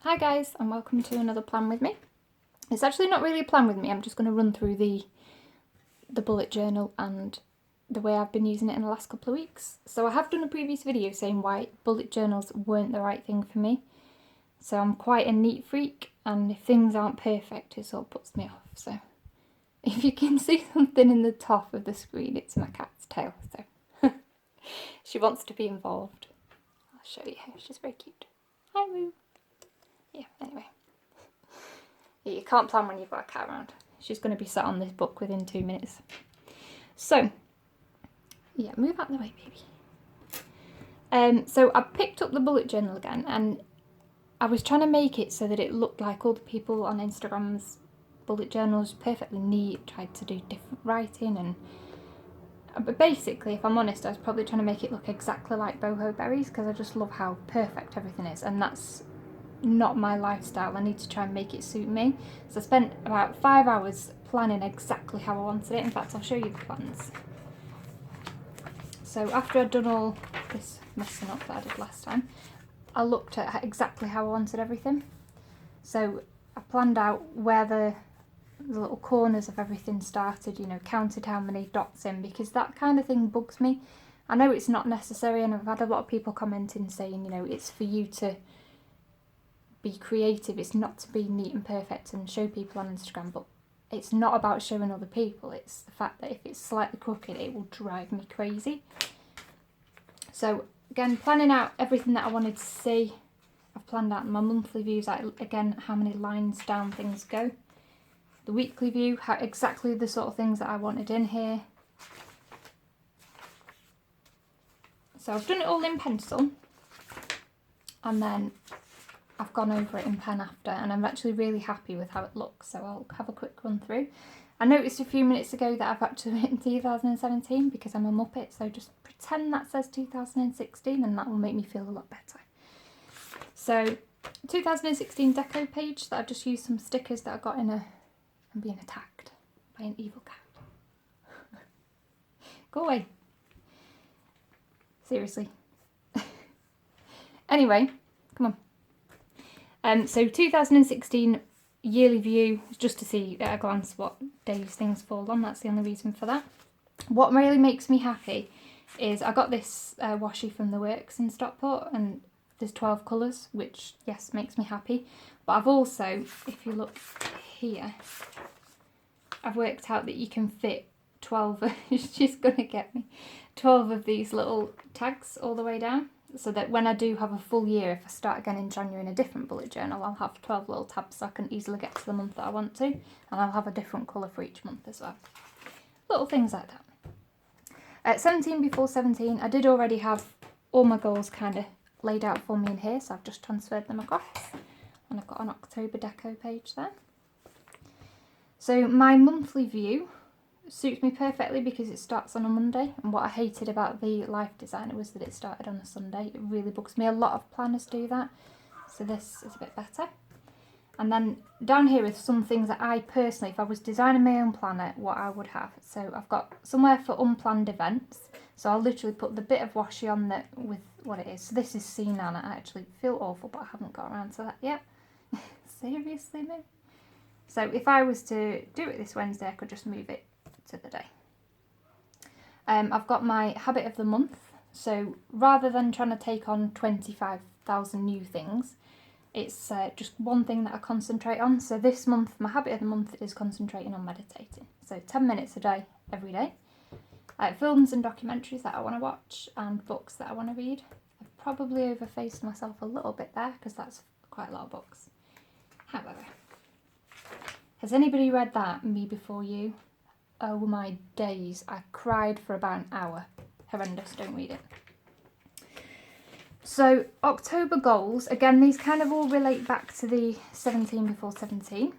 Hi guys, and welcome to another plan with me. It's actually not really a plan with me, I'm just going to run through the bullet journal and the way I've been using it in the last couple of weeks. So I have done a previous video saying why bullet journals weren't the right thing for me. So I'm quite a neat freak, and if things aren't perfect it sort of puts me off. So if you can see something in the top of the screen, it's my cat's tail, so she wants to be involved. I'll show you her, she's very cute. Hi Moo. Yeah, anyway. Yeah, you can't plan when you've got a cat around. She's going to be sat on this book within 2 minutes. So, yeah, move out of the way, baby. So I picked up the bullet journal again, and I was trying to make it so that it looked like all the people on Instagram's bullet journals, perfectly neat, tried to do different writing, and but basically, if I'm honest, I was probably trying to make it look exactly like Boho Berry's because I just love how perfect everything is, and that's not my lifestyle. I need to try and make it suit me. So I spent about 5 hours planning exactly how I wanted it. In fact, I'll show you the plans. So after I'd done all this messing up that I did last time, I looked at exactly how I wanted everything. So I planned out where the little corners of everything started, you know, counted how many dots in, because that kind of thing bugs me. I know it's not necessary, and I've had a lot of people commenting saying, you know, it's for you to be creative, it's not to be neat and perfect and show people on Instagram, but it's not about showing other people, it's the fact that if it's slightly crooked it will drive me crazy. So again, planning out everything that I wanted to see. I've planned out my monthly views, like again how many lines down things go. The weekly view, how exactly the sort of things that I wanted in here. So I've done it all in pencil, and then I've gone over it in pen after, and I'm actually really happy with how it looks, so I'll have a quick run through. I noticed a few minutes ago that I've actually written 2017 because I'm a muppet, so just pretend that says 2016 and that will make me feel a lot better. So 2016 deco page that I've just used some stickers that I got in I'm being attacked by an evil cat. Go away. Seriously. Anyway, come on. So 2016 yearly view, just to see at a glance what days things fall on, that's the only reason for that. What really makes me happy is I got this washi from the Works in Stockport, and there's 12 colours, which yes makes me happy, but I've also, if you look here, I've worked out that you can fit 12, she's gonna get me, 12 of these little tags all the way down. So that when I do have a full year, if I start again in January in a different bullet journal, I'll have 12 little tabs so I can easily get to the month that I want to, and I'll have a different colour for each month as well. Little things like that. At 17 before 17, I did already have all my goals kind of laid out for me in here, so I've just transferred them across, and I've got an October deco page there. So my monthly view suits me perfectly because it starts on a Monday, and what I hated about the Life Designer was that it started on a Sunday. It really bugs me. A lot of planners do that, so this is a bit better. And then down here are some things that I personally, if I was designing my own planner, what I would have. So I've got somewhere for unplanned events, so I'll literally put the bit of washi on that with what it is. So this is C Nana. I actually feel awful, but I haven't got around to that yet. Seriously, no. So if I was to do it this Wednesday, I could just move it to the day. I've got my habit of the month, so rather than trying to take on 25,000 new things, it's just one thing that I concentrate on. So this month, my habit of the month is concentrating on meditating. So 10 minutes a day, every day. Films and documentaries that I want to watch, and books that I want to read. I've probably overfaced myself a little bit there because that's quite a lot of books. However, has anybody read that, Me Before You? Oh my days, I cried for about an hour. Horrendous, don't read it. So October goals, again these kind of all relate back to the 17 before 17.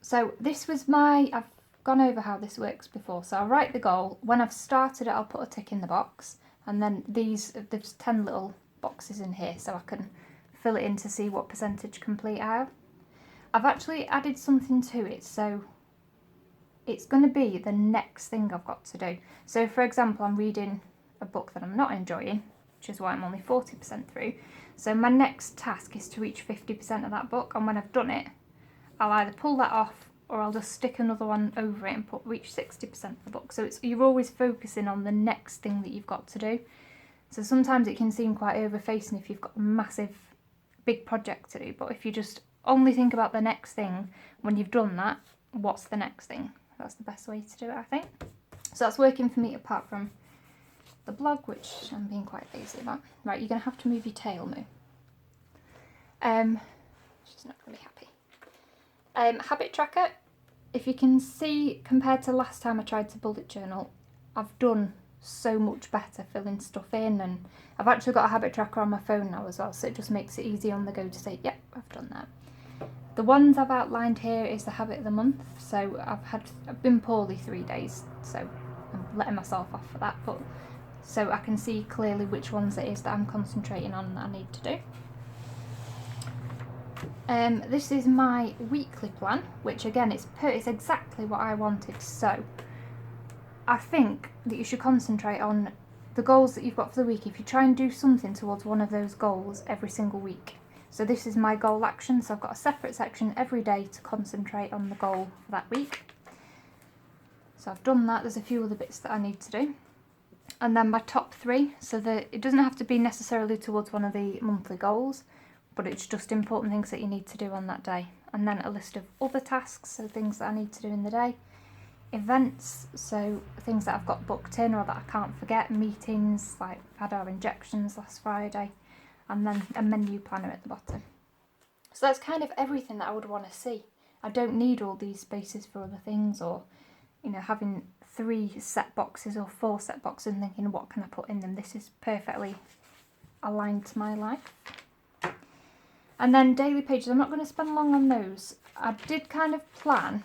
So this was I've gone over how this works before. So I'll write the goal, when I've started it I'll put a tick in the box, and then there's 10 little boxes in here so I can fill it in to see what percentage complete I have. I've actually added something to it, so it's going to be the next thing I've got to do. So for example, I'm reading a book that I'm not enjoying, which is why I'm only 40% through. So my next task is to reach 50% of that book, and when I've done it, I'll either pull that off or I'll just stick another one over it and reach 60% of the book. So you're always focusing on the next thing that you've got to do. So sometimes it can seem quite overfacing if you've got a massive, big project to do, but if you just only think about the next thing, when you've done that, what's the next thing? That's the best way to do it, I think. So that's working for me apart from the blog, which I'm being quite lazy about. Right, you're going to have to move your tail, Moo. She's not going to be happy. Habit tracker. If you can see, compared to last time I tried to bullet journal, I've done so much better filling stuff in, and I've actually got a habit tracker on my phone now as well, so it just makes it easy on the go to say, yep, I've done that. The ones I've outlined here is the habit of the month. So I've been poorly 3 days, so I'm letting myself off for that, but so I can see clearly which ones it is that I'm concentrating on that I need to do. This is my weekly plan, which again, it's exactly what I wanted. So I think that you should concentrate on the goals that you've got for the week. If you try and do something towards one of those goals every single week. So this is my goal action, so I've got a separate section every day to concentrate on the goal for that week. So I've done that. There's a few other bits that I need to do. And then my top 3, so that it doesn't have to be necessarily towards one of the monthly goals, but it's just important things that you need to do on that day. And then a list of other tasks, so things that I need to do in the day. Events, so things that I've got booked in or that I can't forget. Meetings, like I had our injections last Friday. And then a menu planner at the bottom. So that's kind of everything that I would want to see. I don't need all these spaces for other things, or, you know, having 3 set boxes or 4 set boxes and thinking, what can I put in them? This is perfectly aligned to my life. And then daily pages, I'm not going to spend long on those. I did kind of plan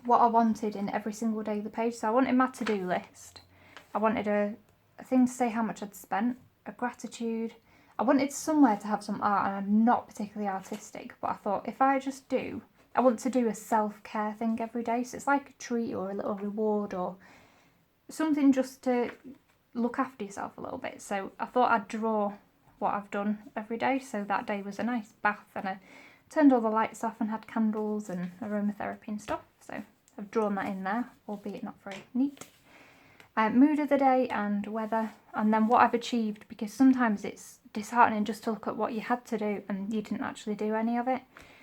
what I wanted in every single daily page. So I wanted my to-do list. I wanted a thing to say how much I'd spent, a gratitude. I wanted somewhere to have some art, and I'm not particularly artistic, but I thought if I want to do a self-care thing every day, so it's like a treat or a little reward or something just to look after yourself a little bit. So I thought I'd draw what I've done every day, so that day was a nice bath, and I turned all the lights off and had candles and aromatherapy and stuff, so I've drawn that in there, albeit not very neat. Mood of the day and weather, and then what I've achieved, because sometimes it's disheartening just to look at what you had to do and you didn't actually do any of it.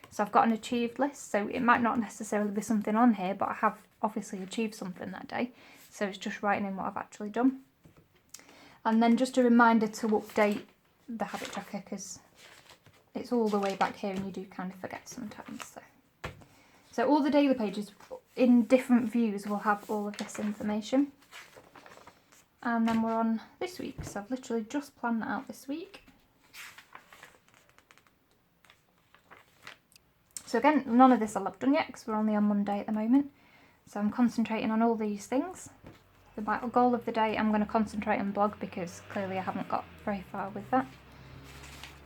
So I've got an achieved list, so it might not necessarily be something on here, but I have obviously achieved something that day, so it's just writing in what I've actually done. And then just a reminder to update the habit tracker, because it's all the way back here and you do kind of forget sometimes. So all the daily pages in different views will have all of this information. And then we're on this week, so I've literally just planned that out this week. So again, none of this I'll have done yet because we're only on Monday at the moment. So I'm concentrating on all these things. The goal of the day, I'm going to concentrate on blog because clearly I haven't got very far with that.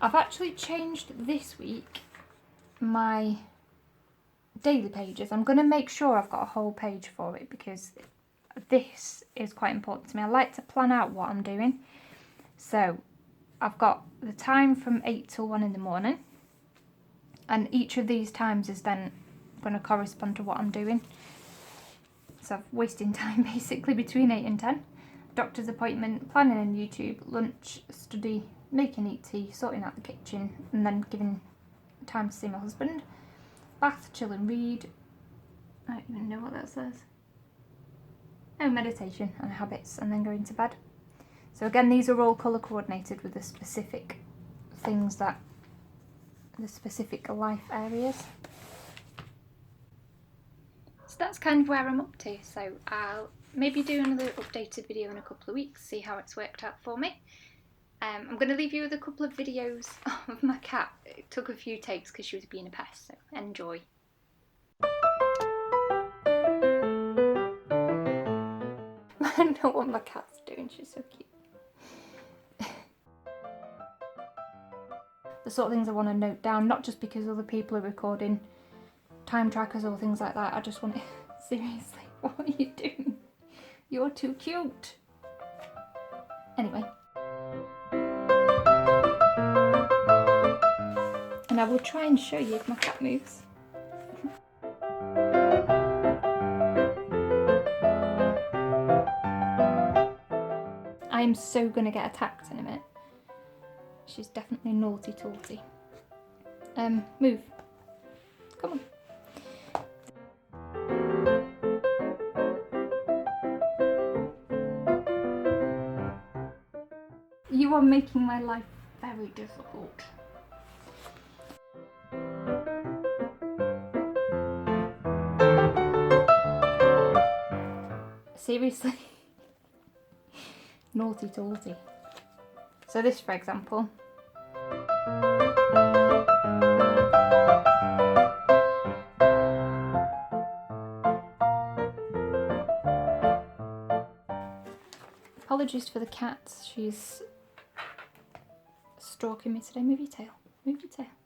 I've actually changed this week my daily pages. I'm going to make sure I've got a whole page for it because this is quite important to me. I like to plan out what I'm doing. So I've got the time from 8 till 1 in the morning, and each of these times is then going to correspond to what I'm doing. So I'm wasting time basically between 8 and 10. Doctor's appointment, planning on YouTube, lunch, study, making eat tea, sorting out the kitchen, and then giving time to see my husband. Bath, chill and read. I don't even know what that says. Oh, meditation and habits, and then going to bed. So again, these are all colour coordinated with the specific things the specific life areas. So that's kind of where I'm up to. So I'll maybe do another updated video in a couple of weeks, see how it's worked out for me. I'm going to leave you with a couple of videos of my cat. It took a few takes because she was being a pest, so enjoy. I know what my cat's doing, she's so cute. The sort of things I want to note down, not just because other people are recording time trackers or things like that, I just want to, seriously, what are you doing? You're too cute. Anyway. and I will try and show you if my cat moves. I am so gonna get attacked in a minute. She's definitely naughty torty. Move. Come on. You are making my life very difficult. Seriously? Naughty torty. So this, for example. Apologies for the cat. She's stalking me today. Move your tail. Move your tail.